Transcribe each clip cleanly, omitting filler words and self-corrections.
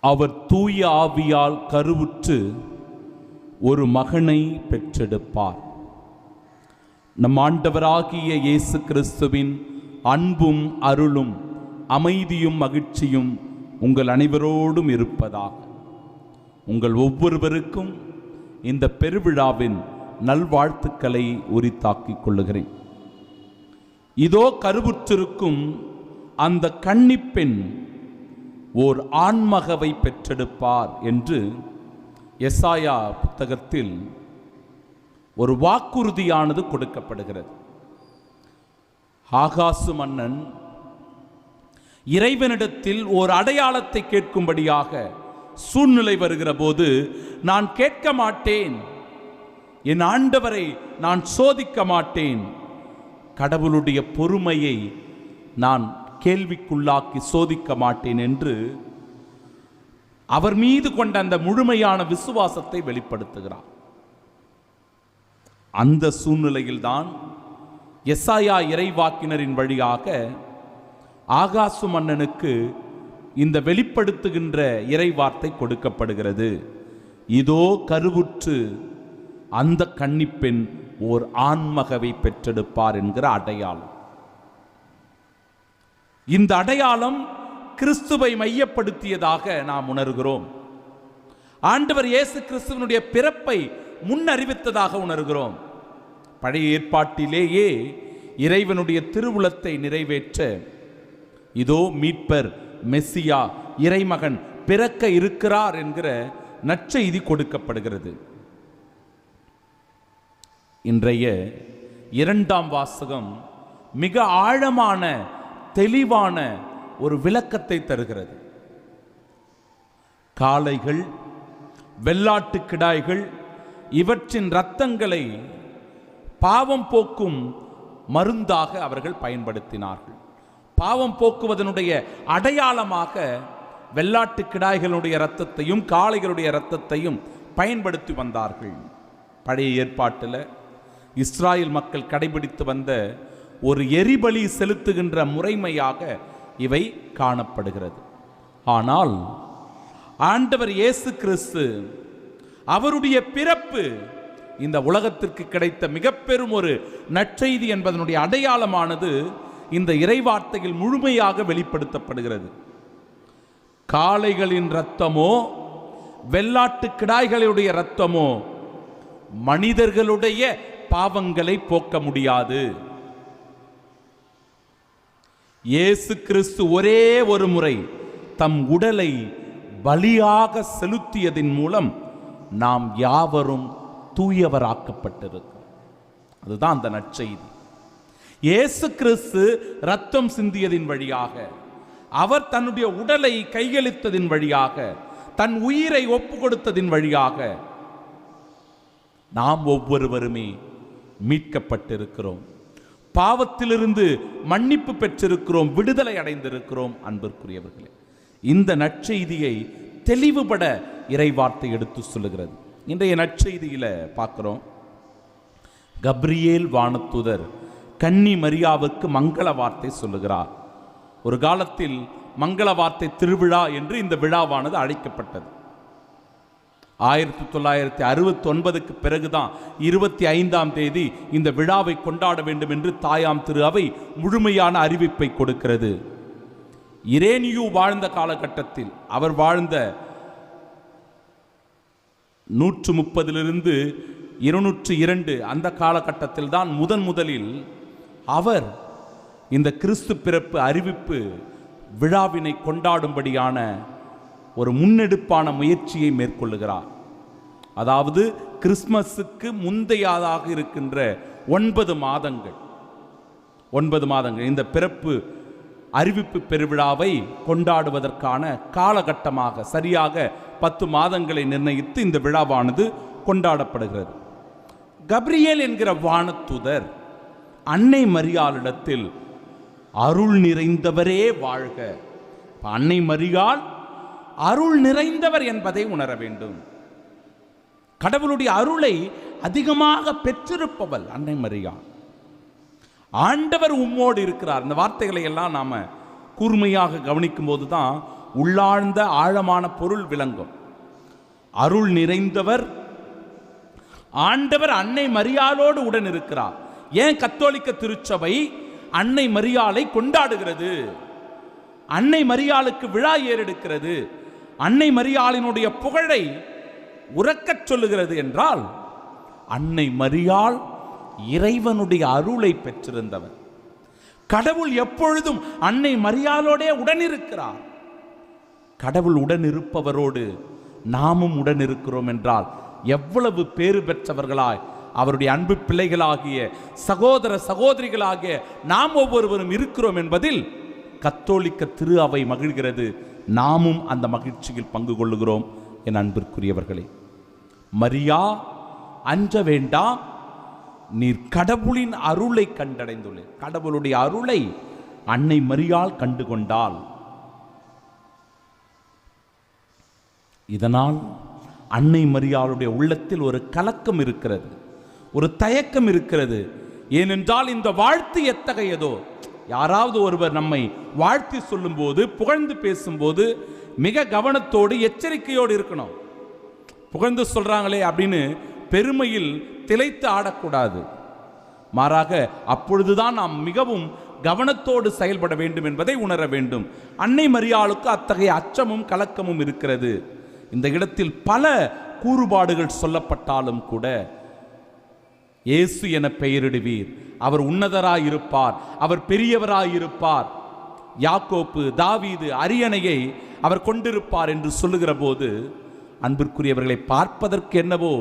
அவர் தூய ஆவியால் கருவுற்று ஒரு மகனை பெற்றெடுப்பார். நம் ஆண்டவராகிய இயேசு கிறிஸ்துவின் அன்பும் அருளும் அமைதியும் மகிழ்ச்சியும் உங்கள் அனைவரோடும் இருப்பதாக. உங்கள் ஒவ்வொருவருக்கும் இந்த பெருவிழாவின் நல்வாழ்த்துக்களை உரித்தாக்கிக் கொள்ளுகிறேன். இதோ கருவுற்றிருக்கும் அந்த கன்னிப்பெண் ஓர் ஆண்மகவை பெற்றெடுப்பார் என்று எசாயா புத்தகத்தில் ஒரு வாக்குறுதியானது கொடுக்கப்படுகிறது. ஆகாசு மன்னன் இறைவனிடத்தில் ஓர் அடையாளத்தை கேட்கும்படியாக சூழ்நிலை வருகிற போது, நான் கேட்க மாட்டேன், என் ஆண்டவரை நான் சோதிக்க மாட்டேன், கடவுளுடைய பொறுமையை நான் கேள்விக்குள்ளாக்கி சோதிக்க மாட்டேன் என்று அவர் மீது கொண்ட அந்த முழுமையான விசுவாசத்தை வெளிப்படுத்துகிறார். அந்த சூழ்நிலையில்தான் எசாயா இறைவாக்கினரின் வழியாக ஆகாசு மன்னனுக்கு இந்த வெளிப்படுத்துகின்ற இறைவார்த்தை கொடுக்கப்படுகிறது. இதோ கருவுற்று அந்த கன்னிப்பெண் ஓர் ஆண்மகவை பெற்றெடுப்பார் என்கிற அடையாளம். இந்த அடையாளம் கிறிஸ்துவை மையப்படுத்தியதாக நாம் உணர்கிறோம். ஆண்டவர் இயேசு கிறிஸ்துவனுடைய பிறப்பை முன்னறிவித்ததாக உணர்கிறோம். பழைய ஏற்பாட்டிலேயே இறைவனுடைய திருவுளத்தை நிறைவேற்ற இதோ மீட்பர் மெஸ்ஸியா இறைமகன் பிறக்க இருக்கிறார் என்கிற நற்செய்தி கொடுக்கப்படுகிறது. இன்றைய இரண்டாம் வாசகம் மிக ஆழமான தெளிவான ஒரு விளக்கத்தை தருகிறது. காளைகள், வெள்ளாட்டு கிடாய்கள் இவற்றின் இரத்தங்களை பாவம் போக்கும் மருந்தாக அவர்கள் பயன்படுத்தினார்கள். பாவம் போக்குவதனுடைய அடையாளமாக வெள்ளாட்டு கிடாய்களுடைய இரத்தத்தையும் காளைகளுடைய இரத்தத்தையும் பயன்படுத்தி வந்தார்கள். பழைய ஏற்பாட்டில் இஸ்ராயல் மக்கள் கடைபிடித்து வந்த ஒரு எரிபலி செலுத்துகின்ற முறைமையாக இவை காணப்படுகிறது. ஆனால் ஆண்டவர் இயேசு கிறிஸ்து அவருடைய பிறப்பு இந்த உலகத்திற்கு கிடைத்த மிக பெரும் ஒரு நற்செய்தி என்பதனுடைய அடையாளமானது இந்த இறைவார்த்தையில் முழுமையாக வெளிப்படுத்தப்படுகிறது. காளைகளின் இரத்தமோ வெள்ளாட்டு கிடாய்களுடைய இரத்தமோ மனிதர்களுடைய பாவங்களை போக்க முடியாது. இயேசு கிறிஸ்து ஒரே ஒரு முறை தம் உடலை பலியாக செலுத்தியதின் மூலம் நாம் யாவரும் தூயவராக்கப்பட்டிருக்கிறோம். அதுதான் அந்த நற்செய்தி. இயேசு கிறிஸ்து இரத்தம் சிந்தியதின் வழியாக, அவர் தன்னுடைய உடலை கையளித்ததின் வழியாக, தன் உயிரை ஒப்பு கொடுத்ததின் வழியாக நாம் ஒவ்வொருவருமே மீட்கப்பட்டிருக்கிறோம். பாவத்திலிருந்து மன்னிப்பு பெற்றிருக்கிறோம், விடுதலை அடைந்திருக்கிறோம். அன்பிற்குரியவர்களே, இந்த நற்செய்தியை தெளிவுபட இறைவார்த்தை எடுத்து சொல்லுகிறது. இன்றைய நற்செய்தியில பார்க்கிறோம், கப்ரியேல் வானதூதர் கன்னி மரியாவுக்கு மங்கள வார்த்தை சொல்லுகிறார். ஒரு காலத்தில் மங்கள வார்த்தை திருவிழா என்று இந்த விழாவானது அழைக்கப்பட்டது. 1969க்கு பிறகுதான் 25ஆம் தேதி இந்த விழாவை கொண்டாட வேண்டும் என்று தாயாம் திரு அவை முழுமையான அறிவிப்பை கொடுக்கிறது. இரேனியு வாழ்ந்த காலகட்டத்தில், அவர் வாழ்ந்த 130 202 அந்த காலகட்டத்தில் தான் முதலில் அவர் இந்த கிறிஸ்து பிறப்பு அறிவிப்பு விழாவினை கொண்டாடும்படியான ஒரு முன்னெடுப்பான முயற்சியை மேற்கொள்ளுகிறார். அதாவது கிறிஸ்மஸுக்கு முந்தையதாக இருக்கின்ற 9 மாதங்கள் இந்த பிறப்பு அறிவிப்பு பெருவிழாவை கொண்டாடுவதற்கான காலகட்டமாக சரியாக 10 மாதங்களை நிர்ணயித்து இந்த விழாவானது கொண்டாடப்படுகிறது. கப்ரியேல் என்கிற வானதூதர் அன்னை மரியாளிடத்தில் அருள் நிறைந்தவரே வாழ்க. அன்னை மரியாள் அருள் நிறைந்தவர் என்பதை உணர வேண்டும். கடவுளுடைய அருளை அதிகமாக பெற்றிருப்பவள் அன்னை மரியாள். ஆண்டவர் உம்மோடு இருக்கிறார். இந்த வார்த்தைகளை எல்லாம் நாம கூர்மையாக கவனிக்கும் போதுதான் உள்ளாழ்ந்த ஆழமான பொருள் விளங்கும். அருள் நிறைந்தவர் ஆண்டவர் அன்னை மரியாளோடு உடன் இருக்கிறார். ஏன் கத்தோலிக்க திருச்சபை அன்னை மரியாளை கொண்டாடுகிறது, அன்னை மரியாளுக்கு விழா ஏறெடுக்கிறது, அன்னை மரியாளினுடைய புகழை உறக்கச் சொல்லுகிறது என்றால், அன்னை மரியாள் இறைவனுடைய அருளை பெற்றிருந்தவர். கடவுள் எப்பொழுதும் அன்னை மரியாளோடே உடனிருக்கிறார். கடவுள் உடனிருப்பவரோடு நாமும் உடனிருக்கிறோம் என்றால் எவ்வளவு பேறு பெற்றவர்களாய் அவருடைய அன்பு பிள்ளைகளாகிய சகோதர சகோதரிகளாகிய நாம் ஒவ்வொருவரும் இருக்கிறோம் என்பதில் கத்தோலிக்க திரு அவை மகிழ்கிறது. நாமும் அந்த மகிழ்ச்சியில் பங்கு கொள்ளுகிறோம். என் அன்பிற்குரியவர்களே, மரியா அஞ்ச வேண்டாம், நீர் கடவுளின் அருளை கண்டடைந்துள்ளீர். கடவுளுடைய அருளை அன்னை மரியாள் கண்டு கொண்டாள். இதனால் அன்னை மரியாளுடைய உள்ளத்தில் ஒரு கலக்கம் இருக்கிறது, ஒரு தயக்கம் இருக்கிறது. ஏனென்றால் இந்த வாழ்த்து எத்தகையதோ, யாராவது ஒருவர் நம்மை வாழ்த்தி சொல்லும் போது, புகழ்ந்து பேசும்போது மிக கவனத்தோடு எச்சரிக்கையோடு இருக்கணும். புகழ்ந்து சொல்றாங்களே அப்படின்னு பெருமையில் திளைத்து ஆடக்கூடாது. மாறாக அப்பொழுதுதான் நாம் மிகவும் கவனத்தோடு செயல்பட வேண்டும் என்பதை உணர வேண்டும். அன்னை மரியாளுக்கு அத்தகைய அச்சமும் கலக்கமும் இருக்கிறது. இந்த இடத்தில் பல கூறுபாடுகள் சொல்லப்பட்டாலும் கூட, இயேசு என பெயரிடுவீர், அவர் உன்னதராயிருப்பார், அவர் பெரியவராயிருப்பார், யாக்கோப்பு தாவீது அரியணையை அவர் கொண்டிருப்பார் என்று சொல்லுகிற போது, அன்பிற்குரியவர்களை பார்ப்பதற்கு என்னவோ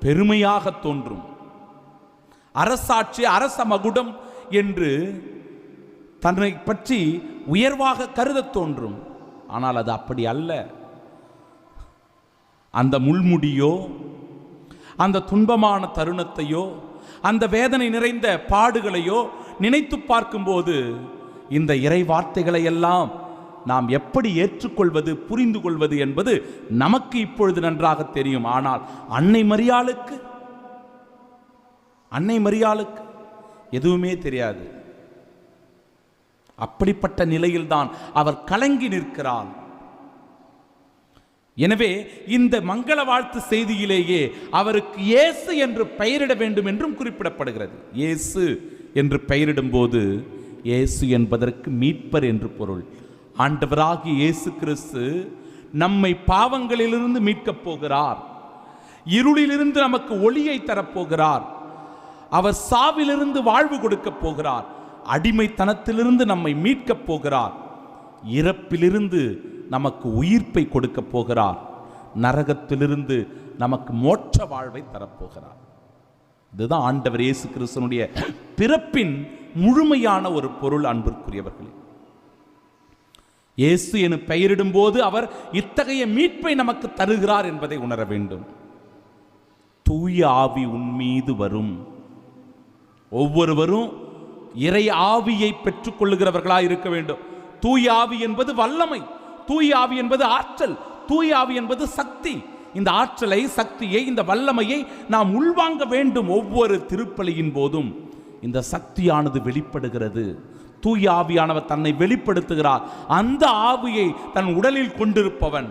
பெருமையாக தோன்றும். அரசாட்சி அரச மகுடம் என்று தன்னை பற்றி உயர்வாக கருத தோன்றும். ஆனால் அது அப்படி அல்ல. அந்த முள்முடியோ, அந்த துன்பமான தருணத்தையோ, அந்த வேதனை நிறைந்த பாடுகளையோ நினைத்து பார்க்கும்போது இந்த இறை வார்த்தைகளை எல்லாம் நாம் எப்படி ஏற்றுக்கொள்வது, புரிந்து கொள்வது என்பது நமக்கு இப்பொழுது நன்றாக தெரியும். ஆனால் அன்னை மரியாளுக்கு எதுவுமே தெரியாது. அப்படிப்பட்ட நிலையில்தான் அவர் கலங்கி நிற்கிறார். எனவே இந்த மங்கள வாழ்த்து செய்தியிலேயே அவருக்கு இயேசு என்று பெயரிட வேண்டும் என்றும் குறிப்பிடப்படுகிறது. இயேசு என்று பெயரிடும் போது இயேசு என்பதற்கு மீட்பர் என்று பொருள். ஆண்டவராகிய இயேசு கிறிஸ்து நம்மை பாவங்களிலிருந்து மீட்கப் போகிறார், இருளிலிருந்து நமக்கு ஒளியை தரப்போகிறார், அவர் சாவிலிருந்து வாழ்வு கொடுக்கப் போகிறார், அடிமைத்தனத்திலிருந்து நம்மை மீட்கப் போகிறார், இறப்பிலிருந்து நமக்கு உயிர்ப்பை கொடுக்க போகிறார், நரகத்திலிருந்து நமக்கு மோட்ச வாழ்வை தரப்போகிறார். இதுதான் ஆண்டவர் இயேசு கிறிஸ்துவினுடைய பிறப்பின் முழுமையான ஒரு பொருள். அன்பிற்குரியவர்களே, இயேசு என பெயரிடும் போது அவர் இத்தகைய மீட்பை நமக்கு தருகிறார் என்பதை உணர வேண்டும். தூய ஆவி உன்மீது வரும். ஒவ்வொருவரும் இறை ஆவியை பெற்றுக் கொள்ளுகிறவர்களாய் இருக்க வேண்டும். தூய ஆவி என்பது வல்லமை, தூய ஆவி என்பது ஆற்றல், தூய ஆவி என்பது சக்தி. இந்த ஆற்றலை, சக்தியை, இந்த வல்லமையை நாம் உள்வாங்க வேண்டும். ஒவ்வொரு திருப்பலியின் போதும் இந்த சக்தியானது வெளிப்படுகிறது. தூய ஆவியானவர் தன்னை வெளிப்படுத்துகிறார். அந்த ஆவியை தன் உடலில் கொண்டிருப்பவன்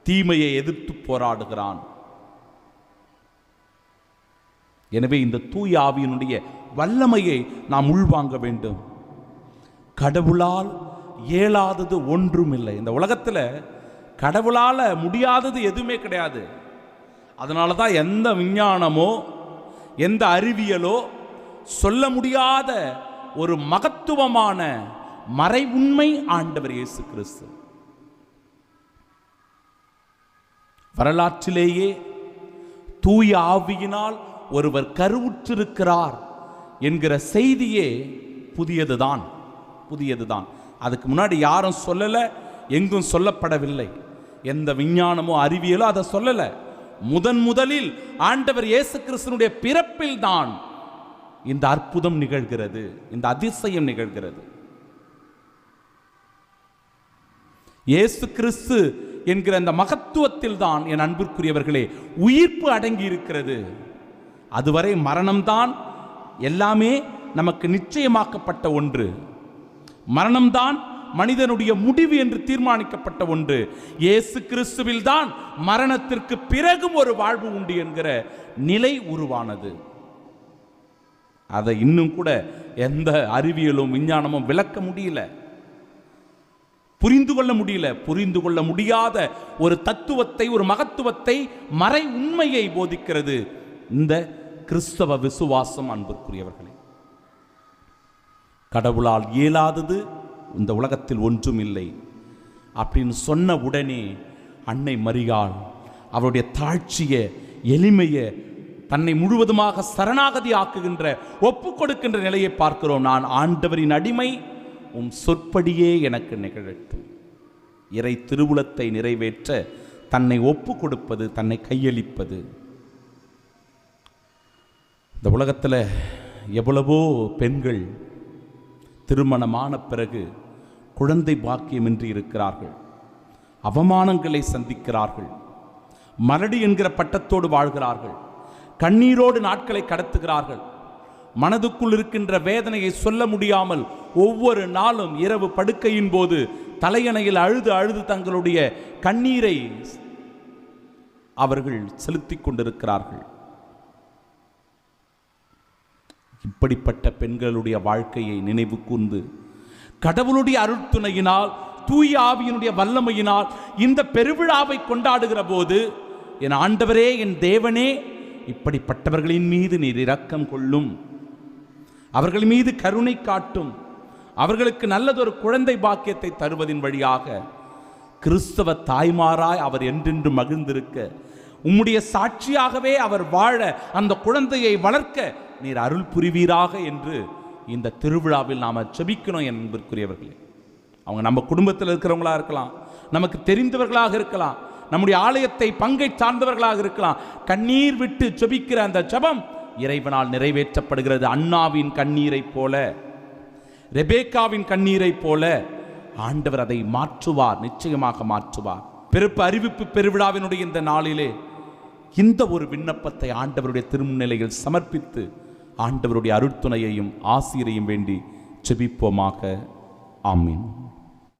தீமையை எதிர்த்து போராடுகிறான். எனவே இந்த தூய ஆவியினுடைய வல்லமையை நாம் உள்வாங்க வேண்டும். கடவுளால் இயலாதது ஒன்றும் இல்லை. இந்த உலகத்தில் கடவுளால முடியாதது எதுவுமே கிடையாது. அதனால தான் எந்த விஞ்ஞானமோ எந்த அறிவியலோ சொல்ல முடியாத ஒரு மகத்துவமான மறை உண்மை ஆண்டவர் இயேசு கிறிஸ்து. வரலாற்றிலேயே தூய ஆவியினால் ஒருவர் கருவுற்றிருக்கிறார் என்கிற செய்தியே புதியதுதான். அதுக்கு முன்னாடி யாரும் சொல்லலை, எங்கும் சொல்லப்படவில்லை. எந்த விஞ்ஞானமோ அறிவியலோ அதை சொல்லலை. முதலில் ஆண்டவர் இயேசு கிறிஸ்துவினுடைய பிறப்பில் தான் இந்த அற்புதம் நிகழ்கிறது, இந்த அதிசயம் நிகழ்கிறது. இயேசு கிறிஸ்து என்கிற அந்த மகத்துவத்தில் தான் என் அன்பிற்குரியவர்களே உயிர்ப்பு அடங்கி இருக்கிறது. அதுவரை மரணம்தான் எல்லாமே நமக்கு நிச்சயமாக்கப்பட்ட ஒன்று. மரணம்தான் மனிதனுடைய முடிவு என்று தீர்மானிக்கப்பட்ட ஒன்று. இயேசு கிறிஸ்துவில் தான் மரணத்திற்கு பிறகும் ஒரு வாழ்வு உண்டு என்கிற நிலை உருவானது. அதை இன்னும் கூட எந்த அறிவியலும் விஞ்ஞானமும் விளக்க முடியல, புரிந்து கொள்ள முடியல. புரிந்து கொள்ள முடியாத ஒரு தத்துவத்தை, ஒரு மகத்துவத்தை, மறை உண்மையை போதிக்கிறது இந்த கிறிஸ்தவ விசுவாசம். அன்புக்குரியவர்களே, கடவுளால் இயலாதது இந்த உலகத்தில் ஒன்றும் இல்லை அப்படின்னு சொன்ன உடனே அன்னை மரியாள் அவருடைய தாழ்ச்சிய, எளிமைய, தன்னை முழுவதுமாக சரணாகதி ஆக்குகின்ற, ஒப்பு கொடுக்கின்ற நிலையை பார்க்கிறோம். நான் ஆண்டவரின் அடிமை, உம் சொற்படியே எனக்கு நிகழட்டும். இறை திருவுளத்தை நிறைவேற்ற தன்னை ஒப்பு கொடுப்பது, தன்னை கையளிப்பது. இந்த உலகத்தில் எவ்வளவோ பெண்கள் திருமணமான பிறகு குழந்தை பாக்கியமின்றி இருக்கிறார்கள், அவமானங்களை சந்திக்கிறார்கள், மலடி என்கிற பட்டத்தோடு வாழ்கிறார்கள், கண்ணீரோடு நாட்களை கடத்துகிறார்கள். மனதுக்குள் இருக்கின்ற வேதனையை சொல்ல முடியாமல் ஒவ்வொரு நாளும் இரவு படுக்கையின் போது தலையணையில் அழுது அழுது தங்களுடைய கண்ணீரை அவர்கள் செலுத்திக் கொண்டிருக்கிறார்கள். இப்படிப்பட்ட பெண்களுடைய வாழ்க்கையை நினைவு கூர்ந்து கடவுளுடைய அருட்துணையினால், தூய ஆவியினுடைய வல்லமையினால் இந்த பெருவிழாவை கொண்டாடுகிற போது, என் ஆண்டவரே, என் தேவனே, இப்படிப்பட்டவர்களின் மீது நீர் இரக்கம் கொள்ளும், அவர்கள் மீது கருணை காட்டும், அவர்களுக்கு நல்லதொரு குழந்தை பாக்கியத்தை தருவதின் வழியாக கிறிஸ்தவ தாய்மாராய் அவர் என்றென்று மகிழ்ந்திருக்க, உம்முடைய சாட்சியாகவே அவர் வாழ, அந்த குழந்தையை வளர்க்க நீர் அருள் புரிவீராக என்று இந்த திருவிழாவில் நாம் செபிக்கணும். என்பதற்குரியவர்களே, அவங்க நம்ம குடும்பத்தில் இருக்கிறவங்களா இருக்கலாம், நமக்கு தெரிந்தவர்களாக இருக்கலாம், நம்முடைய ஆலயத்தை பங்கை சார்ந்தவர்களாக இருக்கலாம். கண்ணீர் விட்டு செபிக்கிற அந்த ஜெபம் இறைவனால் நிறைவேற்றப்படுகிறது. அன்னாவின் கண்ணீரை போல, ரெபேக்காவின் கண்ணீரை போல ஆண்டவர் அதை மாற்றுவார், நிச்சயமாக மாற்றுவார். பிறப்பு அறிவிப்பு பெருவிழாவினுடைய இந்த நாளிலே இந்த ஒரு விண்ணப்பத்தை ஆண்டவருடைய திருமுன்னிலையில் சமர்ப்பித்து ஆண்டவருடைய அருட்துணையையும் ஆசீரையும் வேண்டி செபிப்போமாக. ஆமீன்.